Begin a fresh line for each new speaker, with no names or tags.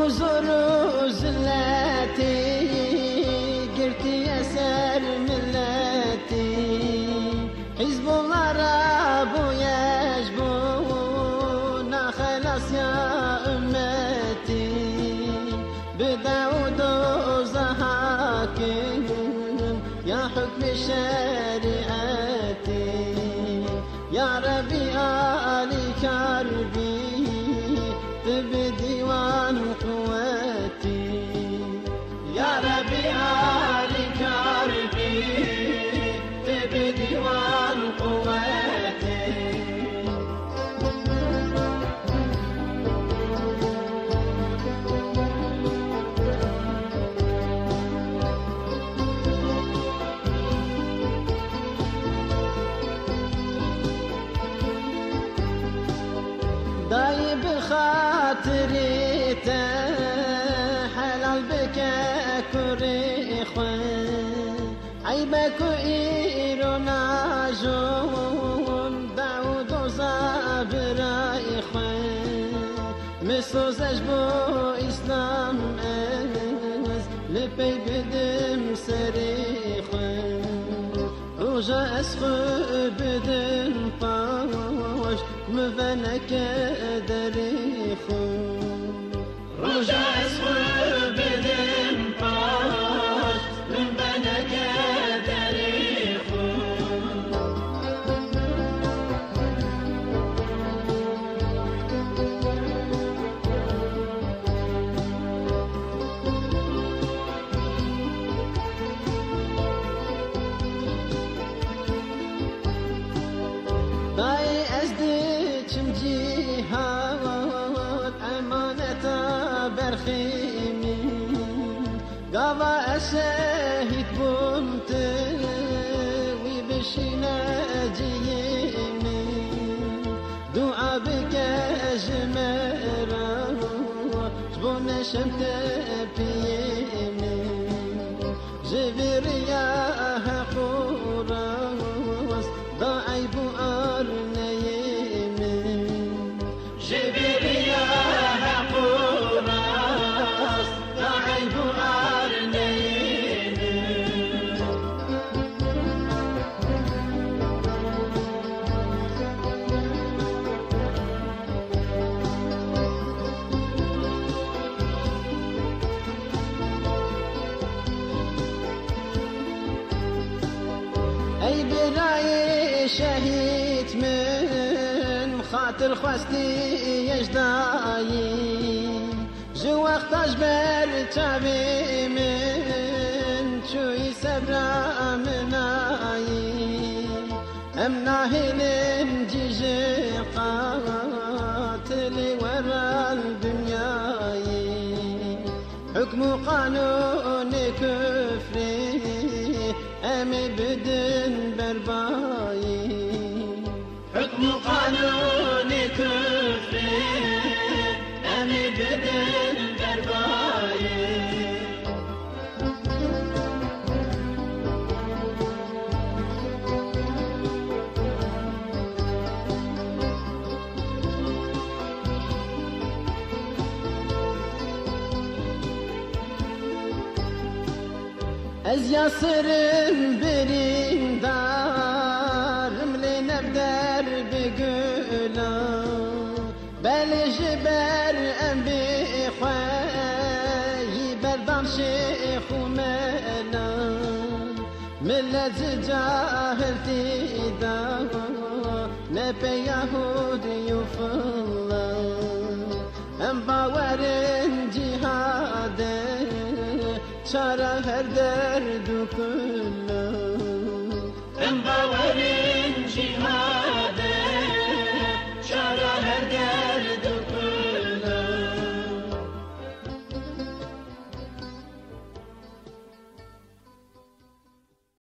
زور زلاتي قرتي أسر ملتي حزب الله رابو يجبونا خلاص يا أمتي بداود زهاكم يا حكم شريعتي يا ربي آلي كربي بديوان قوتي يا ربي آلي كربي بديوان قوتي داي بخاطري حلال بك كوري خوان عيبك إيرونا جون داود وزابر إخوان مسوزش بو إسلام أز لبي بدم سري خوان روجا أسخو بدم باش مفنك دريخو رجع اسخو بدم باش مفنك دريخو داي أزدكم جهاد أمانة برخيمي قضى أشاهد بمت وبشنا جيمي دعا بك أجمرا جبون شمت بيمي جبر يا قراص ضعيب أرنيمي جبر يا قراص ضعيب أرنيمي أي براي شهيد من خاطر خواستي يجداي جو وقت أجبر تعبي من شوي سبرا مناي أمناهن جيجي قاتلي ورا الدنياي حكم قانون كفري أمي بدن برباي حكم قانون كفري أمي بدن برباي از یاسرم بریم دارم لنبدر بگولا بله جبر ام بخوایی بردان شیخ و ملا ملت جاهل تیدا نپی یهودی و فلا ام باورن جهاده شارع هر درد و کلا ام باورن